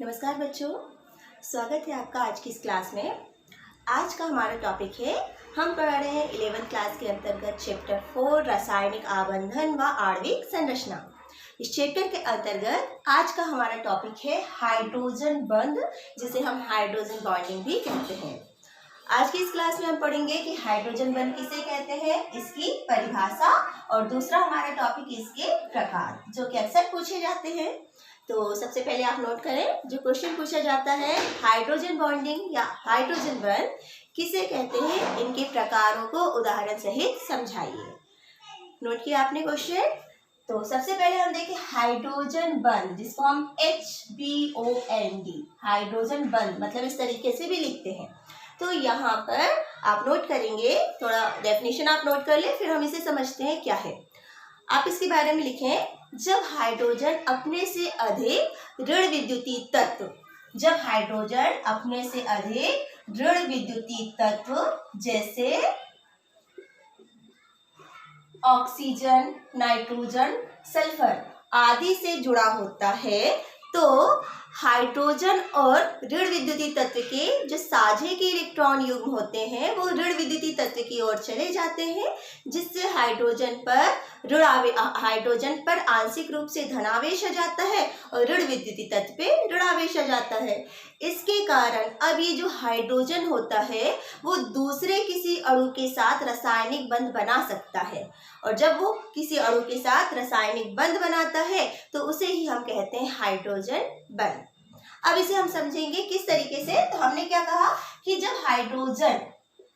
नमस्कार बच्चों, स्वागत है आपका आज की इस क्लास में। आज का हमारा टॉपिक है, हम पढ़ रहे हैं 11th क्लास के अंतर्गत चैप्टर 4 रासायनिक आबंधन व आणविक संरचना। इस चैप्टर के अंतर्गत आज का हमारा टॉपिक है हाइड्रोजन बंध, जिसे हम हाइड्रोजन बॉन्डिंग भी कहते हैं। आज की इस क्लास में हम पढ़ेंगे कि हाइड्रोजन बंध किसे कहते हैं, इसकी परिभाषा, और दूसरा हमारा टॉपिक इसके प्रकार, जो कि अक्सर पूछे जाते हैं। तो सबसे पहले आप नोट करें, जो क्वेश्चन पूछा जाता है, हाइड्रोजन बॉन्डिंग या हाइड्रोजन बंध किसे कहते हैं, इनके प्रकारों को उदाहरण सहित समझाइए। नोट किया आपने क्वेश्चन। तो सबसे पहले हम देखें हाइड्रोजन बंध, जिसको हम HBOND हाइड्रोजन बंध मतलब इस तरीके से भी लिखते हैं। तो यहाँ पर आप नोट करेंगे, थोड़ा डेफिनेशन आप नोट कर ले, फिर हम इसे समझते हैं क्या है। आप इसके बारे में लिखें, जब हाइड्रोजन अपने से अधिक ऋण विद्युतीय तत्व, जब हाइड्रोजन अपने से अधिक ऋण विद्युतीय तत्व जैसे ऑक्सीजन, नाइट्रोजन, सल्फर आदि से जुड़ा होता है, तो हाइड्रोजन और ऋण विद्युतीय तत्व के जो साझे के इलेक्ट्रॉन युग्म होते हैं वो ऋण विद्युतीय तत्व की ओर चले जाते हैं, जिससे हाइड्रोजन पर आंशिक रूप से धनावेश आ जाता है और ऋण विद्युतीय तत्व पे ऋणावेश आ जाता है। इसके कारण अब ये जो हाइड्रोजन होता है वो दूसरे किसी अणु के साथ रासायनिक बंध बना सकता है, और जब वो किसी अणु के साथ रासायनिक बंध बनाता है तो उसे ही हम कहते हैं हाइड्रोजन बंध। अब इसे हम समझेंगे किस तरीके से। तो हमने क्या कहा कि जब हाइड्रोजन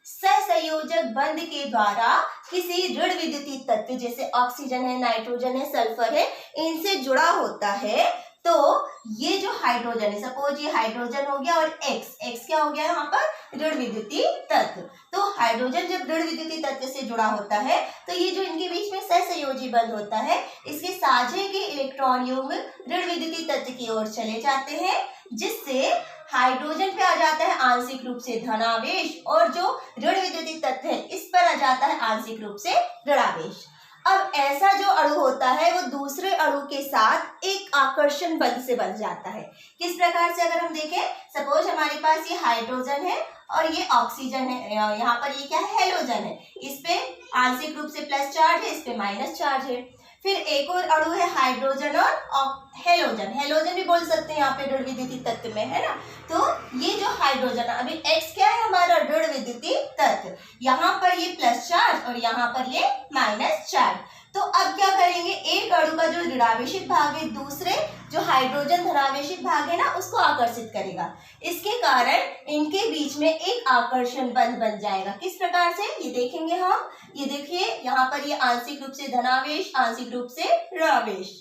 सहसंयोजक बंध के द्वारा किसी ऋण विद्युतीय तत्व जैसे ऑक्सीजन है, नाइट्रोजन है, सल्फर है, इनसे जुड़ा होता है, तो ये जो हाइड्रोजन है, सपोज ये हाइड्रोजन हो गया और एक्स क्या हो गया यहाँ पर, ऋण विद्युतीय तत्व। तो हाइड्रोजन जब ऋण विद्युतीय तत्व से जुड़ा होता है तो ये जो इनके बीच में सहसंयोजी बंध होता है, इसके साझे के इलेक्ट्रॉन युग्म ऋण विद्युतीय तत्व की ओर चले जाते हैं, जिससे हाइड्रोजन पे आ जाता है आंशिक रूप से धनावेश, और जो ऋण विद्युतीय तत्व है इस पर आ जाता है आंशिक रूप से ऋणावेश। अब ऐसा जो अणु होता है वो दूसरे अणु के साथ एक आकर्षण बंध से बंध जाता है। किस प्रकार से, अगर हम देखें, सपोज हमारे पास ये हाइड्रोजन है और ये ऑक्सीजन है, यहाँ पर ये क्या है, हेलोजन है, इस पे आंशिक रूप से प्लस चार्ज है, इस पे माइनस चार्ज है। फिर एक और अणु है हाइड्रोजन और हेलोजन भी बोल सकते हैं, यहाँ पे ऋण विद्युतीय तत्व में है ना। तो ये जो हाइड्रोजन, अभी एक्स क्या है हमारा, ऋण विद्युतीय तत्व, यहाँ पर ये प्लस चार्ज और यहाँ पर ये माइनस चार्ज। तो अब क्या करेंगे, एक अणु का जो ऋणावेशित भाग है दूसरे जो हाइड्रोजन धनावेशित भाग है ना उसको आकर्षित करेगा। इसके कारण इनके बीच में एक आकर्षण बंध बन जाएगा। किस प्रकार से, ये देखेंगे हम, ये देखिए यहाँ पर ये आंशिक रूप से धनावेश, आंशिक रूप से ऋणावेश,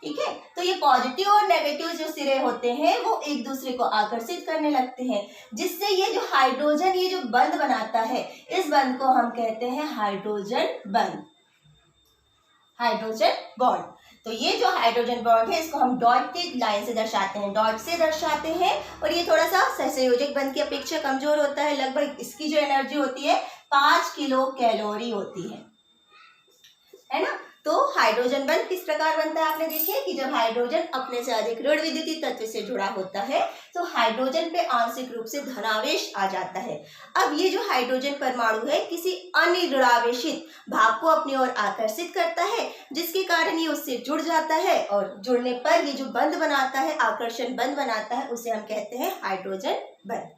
ठीक है। तो ये पॉजिटिव और नेगेटिव जो सिरे होते हैं वो एक दूसरे को आकर्षित करने लगते हैं, जिससे ये जो हाइड्रोजन ये जो बंध बनाता है, इस बंध को हम कहते हैं हाइड्रोजन बंध, हाइड्रोजन बॉन्ड। तो ये जो हाइड्रोजन बॉन्ड है इसको हम डॉटेड लाइन से दर्शाते हैं, डॉट से दर्शाते हैं, और ये थोड़ा सा सहसंयोजक बंध की अपेक्षा कमजोर होता है। लगभग इसकी जो एनर्जी होती है 5 किलो कैलोरी होती है ना। तो हाइड्रोजन बंध किस प्रकार बनता है, आपने देखिए कि जब हाइड्रोजन अपने से अधिक ऋण विद्युतीय तत्व से जुड़ा होता है तो हाइड्रोजन पे आंशिक रूप से धनावेश आ जाता है। अब ये जो हाइड्रोजन परमाणु है किसी अन्य ऋणावेशित भाग को अपनी ओर आकर्षित करता है, जिसके कारण ये उससे जुड़ जाता है, और जुड़ने पर ये जो बंध बनाता है, आकर्षण बंध बनाता है, उसे हम कहते हैं हाइड्रोजन बंध,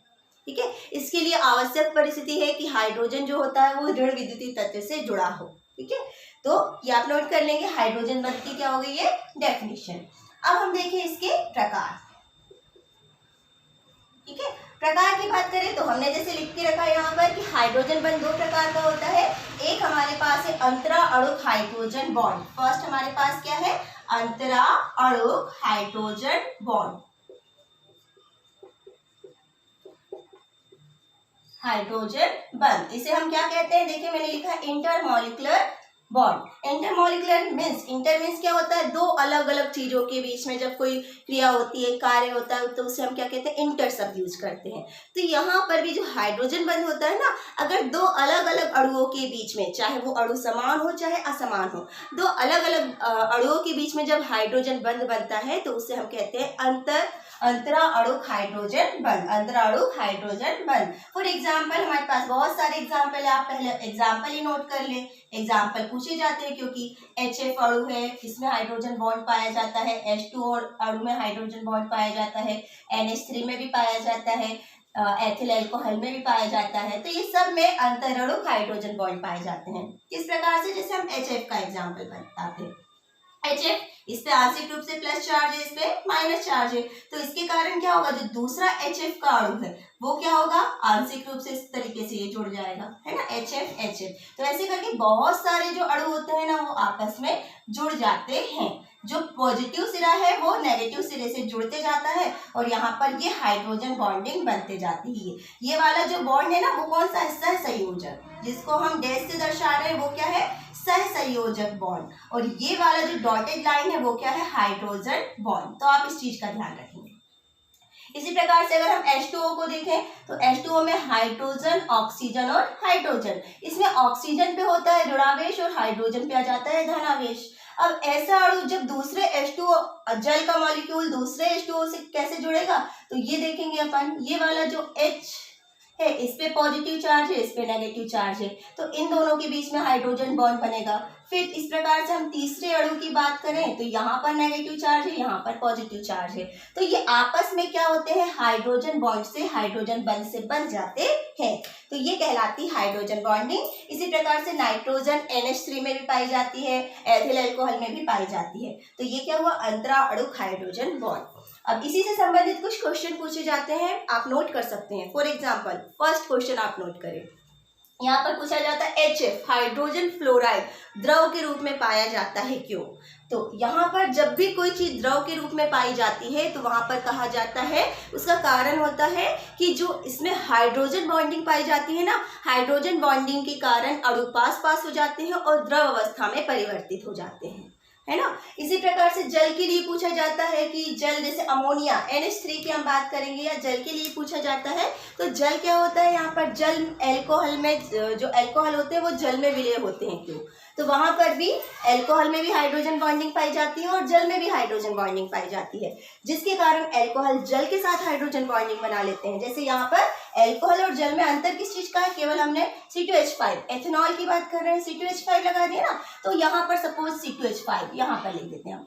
ठीक है। इसके लिए आवश्यक परिस्थिति है कि हाइड्रोजन जो होता है वो ऋण विद्युतीय तत्व से जुड़ा हो, ठीक है। तो ये आप नोट कर लेंगे, हाइड्रोजन बंध की क्या हो गई है, डेफिनेशन। अब हम देखें इसके प्रकार, ठीक है। प्रकार की बात करें तो हमने जैसे लिख के रखा है यहाँ पर कि हाइड्रोजन बंध 2 प्रकार का होता है। एक हमारे पास है अंतरा अणुक हाइड्रोजन बॉन्ड। फर्स्ट हमारे पास क्या है, अंतरा अणुक हाइड्रोजन बॉन्ड, हाइड्रोजन बंध। इसे हम क्या कहते हैं, देखिए मैंने लिखा intermolecular bond. Intermolecular means, inter means क्या होता है, दो अलग अलग चीजों के बीच में जब कोई क्रिया होती है, कार्य होता है, तो उसे हम क्या कहते हैं, इंटर शब्द यूज करते हैं। तो यहाँ पर भी जो हाइड्रोजन बंध होता है ना, अगर दो अलग अलग अणुओं के बीच में, चाहे वो अणु समान हो चाहे असमान हो, दो अलग अलग अणुओं के बीच में जब हाइड्रोजन बंध बनता है तो उसे हम कहते हैं अंतराणुक हाइड्रोजन बंध, अंतराणुक हाइड्रोजन बंध। फॉर एग्जाम्पल हमारे पास बहुत सारे एग्जाम्पल है, आप पहले एग्जाम्पल ही नोट कर ले। एग्जाम्पल पूछे जाते हैं क्योंकि HF अणु है, इसमें हाइड्रोजन बॉन्ड पाया जाता है, H2 अणु में हाइड्रोजन बॉन्ड पाया जाता है, NH3 में भी पाया जाता है, एथिल अल्कोहल में भी पाया जाता है। तो ये सब में अंतराणुक हाइड्रोजन बॉन्ड पाए जाते हैं। किस प्रकार से, जैसे हम HF का एग्जाम्पल बताते हैं। HF, इस पे आंशिक रूप से प्लस चार्ज है, इस पे माइनस चार्ज है, तो इसके कारण क्या होगा, जो दूसरा HF का अणु है वो क्या होगा, आंशिक रूप से इस तरीके से ये जुड़ जाएगा, है ना, HF HF। तो ऐसे करके बहुत सारे जो अणु होते हैं ना वो आपस में जुड़ जाते हैं। जो पॉजिटिव सिरा है वो नेगेटिव सिरे से जुड़ते जाता है और यहाँ पर ये हाइड्रोजन बॉन्डिंग बनते जाती है। ये वाला जो बॉन्ड है ना वो कौन सा है, सहसंयोजक, जिसको हम डैश से दर्शा रहे हैं वो क्या है, सहसंयोजक बॉन्ड। और ये वाला जो डॉटेड लाइन है वो क्या है, हाइड्रोजन बॉन्ड। तो आप इस चीज का ध्यान रखेंगे। इसी प्रकार से अगर हम H2O को देखें तो H2O में हाइड्रोजन, ऑक्सीजन और हाइड्रोजन, इसमें ऑक्सीजन पे होता है ऋणावेश और हाइड्रोजन पे आ जाता है धनावेश। अब ऐसा अणु जब दूसरे H2O, जल का मॉलिक्यूल दूसरे H2O से कैसे जुड़ेगा, तो ये देखेंगे अपन, ये वाला जो H है इस पे पॉजिटिव चार्ज है, इस पे नेगेटिव चार्ज है, तो इन दोनों के बीच में हाइड्रोजन बॉन्ड बनेगा। फिर इस प्रकार से हम तीसरे अणु की बात करें तो यहाँ पर नेगेटिव चार्ज है, यहाँ पर पॉजिटिव चार्ज है, तो ये आपस में क्या होते हैं, हाइड्रोजन बॉन्ड से हाइड्रोजन बंध से बन जाते हैं। तो ये कहलाती हाइड्रोजन बॉन्डिंग। इसी प्रकार से नाइट्रोजन NH3 में भी पाई जाती है, एथिल अल्कोहल में भी पाई जाती है। तो ये क्या हुआ, अंतराणुक हाइड्रोजन बॉन्ड। अब इसी से संबंधित कुछ क्वेश्चन पूछे जाते हैं, आप नोट कर सकते हैं। फॉर एग्जाम्पल फर्स्ट क्वेश्चन आप नोट करें, यहाँ पर पूछा जाता है HF हाइड्रोजन फ्लोराइड द्रव के रूप में पाया जाता है, क्यों। तो यहाँ पर जब भी कोई चीज द्रव के रूप में पाई जाती है तो वहां पर कहा जाता है, उसका कारण होता है कि जो इसमें हाइड्रोजन बॉन्डिंग पाई जाती है ना, हाइड्रोजन बॉन्डिंग के कारण अणु पास पास हो जाते हैं और द्रव अवस्था में परिवर्तित हो जाते हैं, है ना। इसी प्रकार से जल के लिए पूछा जाता है कि जल, जैसे अमोनिया NH3 की हम बात करेंगे, या जल के लिए पूछा जाता है तो जल क्या होता है, यहाँ पर जल अल्कोहल में, जो अल्कोहल होते हैं वो जल में विलय होते हैं, क्यों, तो वहां पर भी अल्कोहल में भी हाइड्रोजन बॉन्डिंग पाई जाती है और जल में भी हाइड्रोजन बॉन्डिंग पाई जाती है, जिसके कारण अल्कोहल जल के साथ हाइड्रोजन बॉन्डिंग बना लेते हैं। जैसे यहाँ पर अल्कोहल और जल में अंतर किस चीज का है, केवल हमने C2H5 एथेनॉल की बात कर रहे हैं, C2H5 लगा दिया ना, तो यहाँ पर सपोज C2H5 यहाँ पर लिख देते हैं हम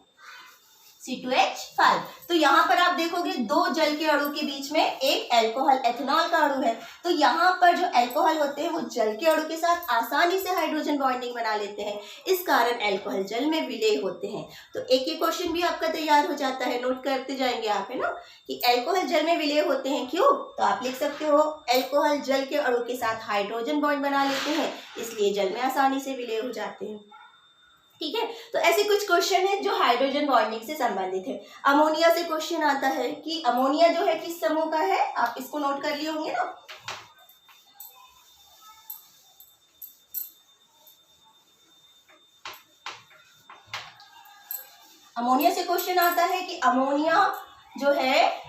C2H5। तो यहाँ पर आप देखोगे दो जल के अणु के बीच में एक अल्कोहल एथेनॉल का अणु है, तो यहाँ पर जो अल्कोहल होते हैं वो जल के अणु के साथ आसानी से हाइड्रोजन बॉन्डिंग बना लेते हैं, इस कारण अल्कोहल जल में विलय होते हैं। तो एक एक क्वेश्चन भी आपका तैयार हो जाता है, नोट करते जाएंगे आप, है ना, कि अल्कोहल जल में विलय होते हैं, क्यों, तो आप लिख सकते हो अल्कोहल जल के अणु के साथ हाइड्रोजन बॉन्ड बना लेते हैं, इसलिए जल में आसानी से विलय हो जाते हैं। ठीक है, तो ऐसे कुछ क्वेश्चन है जो हाइड्रोजन बॉन्डिंग से संबंधित है। अमोनिया से क्वेश्चन आता है कि अमोनिया जो है किस समूह का है, आप इसको नोट कर लिए होंगे ना। अमोनिया से क्वेश्चन आता है कि अमोनिया जो है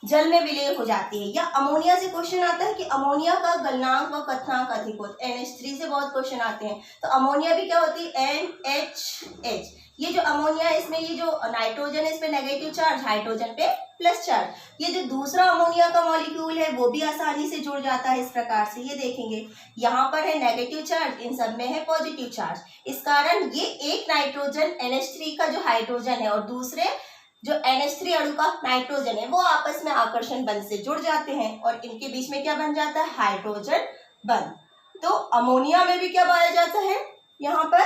जल में विलय हो जाती है, या अमोनिया से क्वेश्चन आता है कि अमोनिया का गलनांक व कथनांक अधिक होता है। NH3 से बहुत क्वेश्चन आते हैं, तो अमोनिया भी क्या होती है, NHH। ये जो अमोनिया है इसमें ये जो नाइट्रोजन है इस पे नेगेटिव चार्ज, हाइड्रोजन पे प्लस चार्ज। ये जो दूसरा अमोनिया का मॉलिक्यूल है वो भी आसानी से जुड़ जाता है इस प्रकार से, ये देखेंगे यहाँ पर है नेगेटिव चार्ज, इन सब में है पॉजिटिव चार्ज, इस कारण ये एक नाइट्रोजन NH3 का जो हाइड्रोजन है और दूसरे जो NH3 अणु का नाइट्रोजन है वो आपस में आकर्षण बंध से जुड़ जाते हैं और इनके बीच में क्या बन जाता है, हाइड्रोजन बंध। तो अमोनिया में भी क्या पाया जाता है, यहाँ पर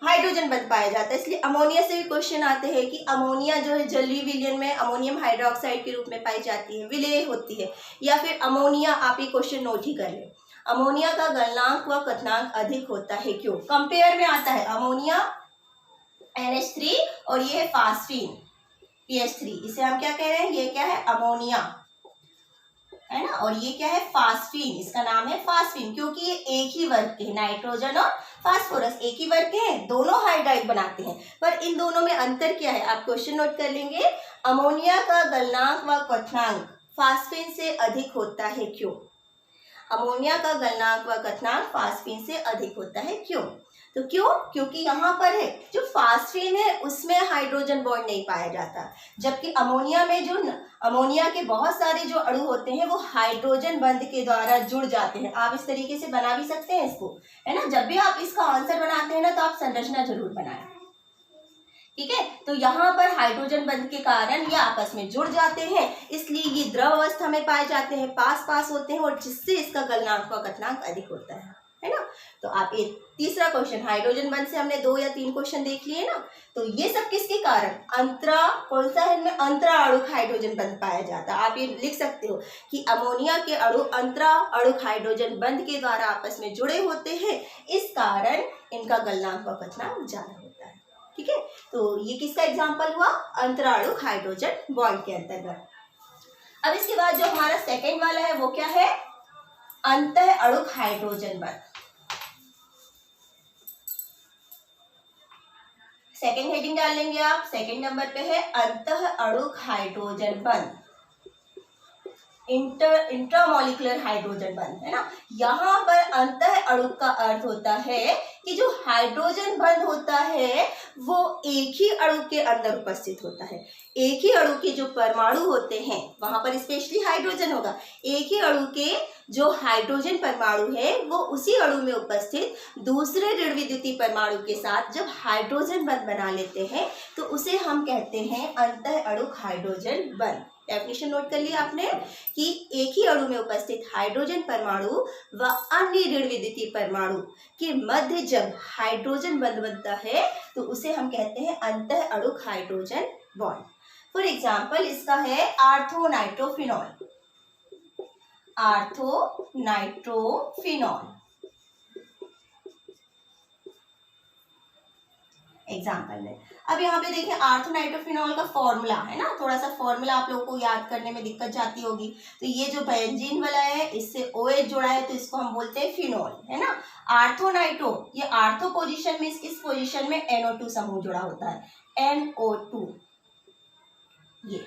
हाइड्रोजन बंध पाया जाता है, इसलिए अमोनिया से भी क्वेश्चन आते हैं कि अमोनिया जो है जलीय विलयन में अमोनियम हाइड्रोक्साइड के रूप में पाई जाती है, विलय होती है, या फिर अमोनिया, आप ये क्वेश्चन नोट ही कर ले, अमोनिया का गलनांक व कथनांक अधिक होता है, क्यों, कंपेयर में आता है अमोनिया NH3 और ये है फास्फीन PH3, इसे हम क्या कह रहे हैं, ये क्या है अमोनिया, है ना, और ये क्या है फास्फीन, इसका नाम है फास्फीन, क्योंकि ये एक ही वर्ग के नाइट्रोजन और फास्फोरस एक ही वर्ग के हैं, दोनों हाइड्राइड बनाते हैं, पर इन दोनों में अंतर क्या है आप क्वेश्चन नोट कर लेंगे। अमोनिया का गलनांक व क्वथनांक फास्फेन से अधिक होता है, क्यों? अमोनिया का गलनांक व क्वथनांक फास्फेन से अधिक होता है, क्यों? तो क्यों? क्योंकि यहाँ पर है जो फास्फेन है उसमें हाइड्रोजन बॉन्ड नहीं पाया जाता, जबकि अमोनिया में जो अमोनिया के बहुत सारे जो अणु होते हैं वो हाइड्रोजन बंध के द्वारा जुड़ जाते हैं। आप इस तरीके से बना भी सकते हैं इसको, है ना। जब भी आप इसका आंसर बनाते हैं ना तो आप संरचना जरूर बनाएं, ठीक है। तो यहाँ पर हाइड्रोजन बंध के कारण ये आपस में जुड़ जाते हैं, इसलिए ये द्रव अवस्था में पाए जाते हैं, पास पास होते हैं, और जिससे इसका गलनांक व क्वथनांक अधिक होता है ना। तो आप ये तीसरा क्वेश्चन, हाइड्रोजन बंध से हमने 2 या 3 क्वेश्चन देख लिए ना। तो ये सब किसके कारण, अंतरा कौन सा है इनमें, अंतरा अणुक हाइड्रोजन बंध पाया जाता है। आप ये लिख सकते हो कि अमोनिया के अणु अंतरा अणुक हाइड्रोजन बंध के द्वारा आपस में जुड़े होते हैं, इस कारण इनका गलनांक व क्वथनांक ज्यादा होता है, ठीक है। तो ये किसका एग्जाम्पल हुआ, अंतरा अणुक हाइड्रोजन बॉन्ड के अंतर्गत। अब इसके बाद जो हमारा सेकेंड वाला है वो क्या है, अंतः अणुक हाइड्रोजन बंध। सेकेंड हेडिंग डाल लेंगे आप, सेकेंड नंबर पे है अंतः अणुक हाइड्रोजन बंध, इंट्रामोलिकुलर हाइड्रोजन बंध, है ना। यहाँ पर अंतः अणुक का अर्थ होता है कि जो हाइड्रोजन बंध होता है वो एक ही अणु के अंदर उपस्थित होता है। एक ही अणु के जो परमाणु होते हैं वहां पर स्पेशली हाइड्रोजन होगा, एक ही अणु के जो हाइड्रोजन परमाणु है वो उसी अणु में उपस्थित दूसरे ऋण विद्युतीय परमाणु के साथ जब हाइड्रोजन बंध बना लेते हैं तो उसे हम कहते हैं अंतः अणुक हाइड्रोजन बंध। डेफिनेशन नोट कर लिया आपने कि एक ही अणु में उपस्थित हाइड्रोजन परमाणु व अन्य ऋण विद्युतीय परमाणु के मध्य जब हाइड्रोजन बंध बनता है तो उसे हम कहते हैं अंतः अणुक हाइड्रोजन बॉन्ड। फॉर एग्जाम्पल इसका है आर्थोनाइट्रोफिनॉल, आर्थोनाइट्रोफिनॉल एग्जाम्पल में। अब यहाँ पे देखिए आर्थोनाइट्रोफिनॉल का फॉर्मूला है ना, थोड़ा सा फॉर्मूला आप लोगों को याद करने में दिक्कत जाती होगी। तो ये जो बेंजीन वाला है इससे OH जुड़ा है तो इसको हम बोलते हैं फिनॉल, है ना। आर्थोनाइट्रो, ये आर्थो पोजीशन में इस पोजीशन में NO2 समूह जुड़ा होता है, NO2 ये।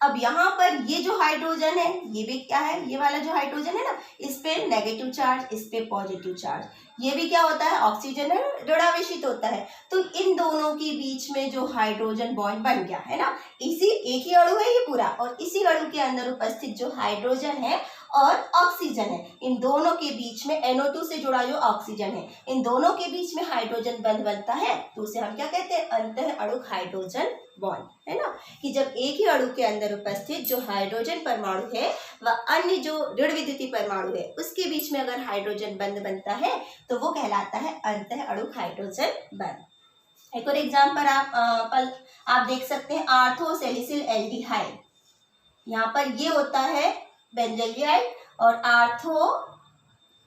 अब यहाँ पर ये जो हाइड्रोजन है ये भी क्या है, ये वाला जो हाइड्रोजन है ना इस पे नेगेटिव चार्ज, इस पे पॉजिटिव चार्ज, ये भी क्या होता है ऑक्सीजन है, ऋणावेशित होता है। तो इन दोनों के बीच में जो हाइड्रोजन बॉन्ड बन गया है ना, इसी एक ही अणु है ये पूरा, और इसी अणु के अंदर उपस्थित जो हाइड्रोजन है और ऑक्सीजन है, इन दोनों के बीच में NO2 से जुड़ा जो ऑक्सीजन है, इन दोनों के बीच में हाइड्रोजन बंध बनता है तो उसे हम क्या कहते हैं, अंतः अणुक हाइड्रोजन बॉन्ड, है ना। कि जब एक ही अणु के अंदर उपस्थित जो हाइड्रोजन परमाणु है व अन्य जो ऋण विद्युतीय परमाणु है उसके बीच में अगर हाइड्रोजन बंध बनता है तो वो कहलाता है अंतः अणुक हाइड्रोजन बंध। एक और एग्जाम्पल आप देख सकते हैं आर्थोसैलिसिल एल्डिहाइड, यहाँ पर ये होता है बेंजोइड और आर्थो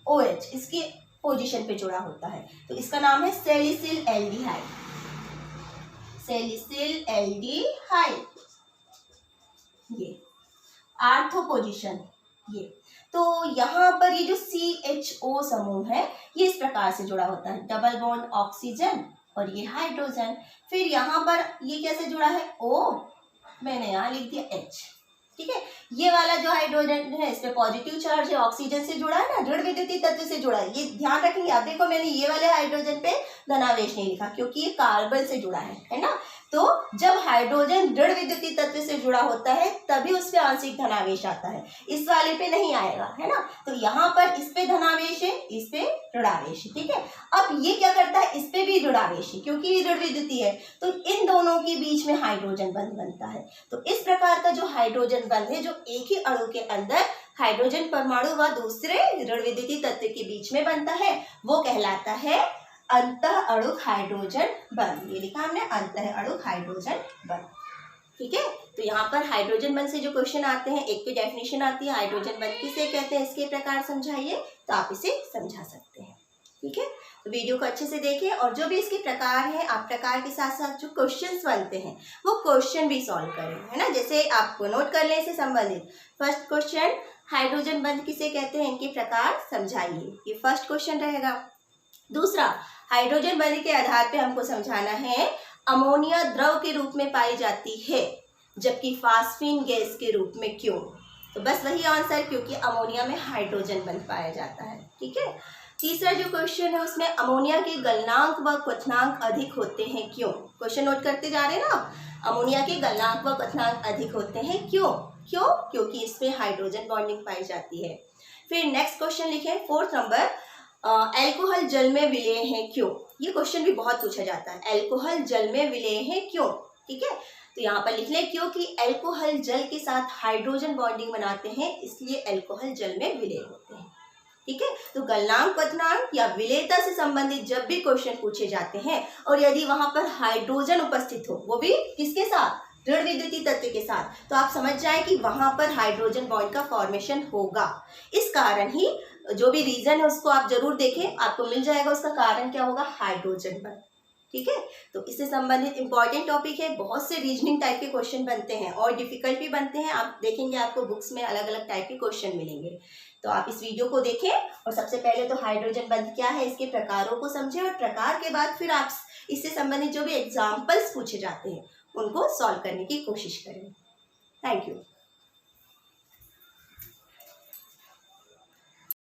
OH इसकी पोजीशन पे जुड़ा होता है तो इसका नाम है सैलिसिल एल्डिहाइड, सैलिसिल एल्डिहाइड, ये आर्थो पोजीशन ये। तो यहाँ पर ये जो CHO समूह है ये इस प्रकार से जुड़ा होता है, डबल बॉन्ड ऑक्सीजन और ये हाइड्रोजन। फिर यहाँ पर ये कैसे जुड़ा है, O, मैंने यहाँ लिख दिया H, ठीक है। ये वाला जो हाइड्रोजन है इस पे पॉजिटिव चार्ज है, ऑक्सीजन से जुड़ा है ना, ऋण विद्युतीय तत्व से जुड़ा है, ये ध्यान रखेंगे आप। देखो मैंने ये वाले हाइड्रोजन पे धनावेश नहीं लिखा क्योंकि ये कार्बन से जुड़ा है ना। तो जब हाइड्रोजन ऋण विद्युतीय तत्व से जुड़ा होता है तभी उस पे आंशिक धनावेश आता है, इस वाले पे नहीं आएगा, है ना। तो यहाँ पर इस पे धनावेश है, इस पे ऋणावेश है, ठीक है। अब ये क्या करता है, इस पे भी ऋणावेश है क्योंकि ये ऋण विद्युतीय है, तो इन दोनों के बीच में हाइड्रोजन बंध बनता है। तो इस प्रकार का जो हाइड्रोजन बंध है जो एक ही अणु के अंदर हाइड्रोजन परमाणु व दूसरे ऋण विद्युतीय तत्व के बीच में बनता है वो कहलाता है अंतः अणुक हाइड्रोजन बंध। ये लिखा हमने अंतः अणुक हाइड्रोजन बंध, ठीक है। तो यहाँ पर हाइड्रोजन बंध से जो क्वेश्चन आते हैं, एक पे डेफिनेशन आती है हाइड्रोजन बंध किसे कहते हैं, इसके प्रकार समझाइए, तो आप इसे समझा सकते हैं, ठीक है। तो वीडियो को अच्छे से देखें और जो भी इसके प्रकार है आप प्रकार के साथ साथ जो क्वेश्चंस बनते हैं वो क्वेश्चन भी सॉल्व करें, है ना। जैसे आपको नोट कर लें इससे संबंधित। फर्स्ट क्वेश्चन, हाइड्रोजन बंध किसे कहते हैं, इनके प्रकार समझाइए, ये फर्स्ट क्वेश्चन रहेगा। दूसरा, हाइड्रोजन बंध के आधार पे हमको समझाना है अमोनिया द्रव के रूप में पाई जाती है जबकि फास्फीन गैस के रूप में क्यों। तो बस वही आंसर, क्योंकि अमोनिया में हाइड्रोजन बंध पाया जाता है। ठीक है। तीसरा जो क्वेश्चन है उसमें अमोनिया के गलनांक व क्वथनांक अधिक होते हैं क्यों। क्वेश्चन नोट करते जा रहे हैं ना। अमोनिया के गलनांक व क्वथनांक अधिक होते हैं क्यों। क्यों? क्योंकि इसमें हाइड्रोजन बॉन्डिंग पाई जाती है। फिर नेक्स्ट क्वेश्चन लिखे 4th नंबर, अल्कोहल जल में विलेय है क्यों। ये क्वेश्चन भी बहुत पूछा जाता है, अल्कोहल जल में विलेय है क्यों। ठीक है, तो यहाँ पर लिख लें क्योंकि अल्कोहल जल के साथ हाइड्रोजन बॉन्डिंग बनाते हैं, इसलिए अल्कोहल जल में विलेय होते हैं। ठीक है, तो गलनांक, क्वथनांक या विलेयता से संबंधित जब भी क्वेश्चन पूछे जाते हैं और यदि वहां पर हाइड्रोजन उपस्थित हो, वो भी किसके साथ, ऋण विद्युतीय तत्व के साथ, तो आप समझ जाए कि वहां पर हाइड्रोजन बॉन्ड का फॉर्मेशन होगा। इस कारण ही जो भी रीजन है उसको आप जरूर देखें, आपको मिल जाएगा उसका कारण क्या होगा, हाइड्रोजन बॉन्ड। ठीक है, तो इससे संबंधित इंपॉर्टेंट टॉपिक है। बहुत से रीजनिंग टाइप के क्वेश्चन बनते हैं और डिफिकल्ट भी बनते हैं। आप देखेंगे आपको बुक्स में अलग अलग टाइप के क्वेश्चन मिलेंगे। तो आप इस वीडियो को देखें और सबसे पहले तो हाइड्रोजन बंध क्या है इसके प्रकारों को समझें और प्रकार के बाद फिर आप इससे संबंधित जो भी एग्जाम्पल्स पूछे जाते हैं उनको सॉल्व करने की कोशिश करें। Thank you.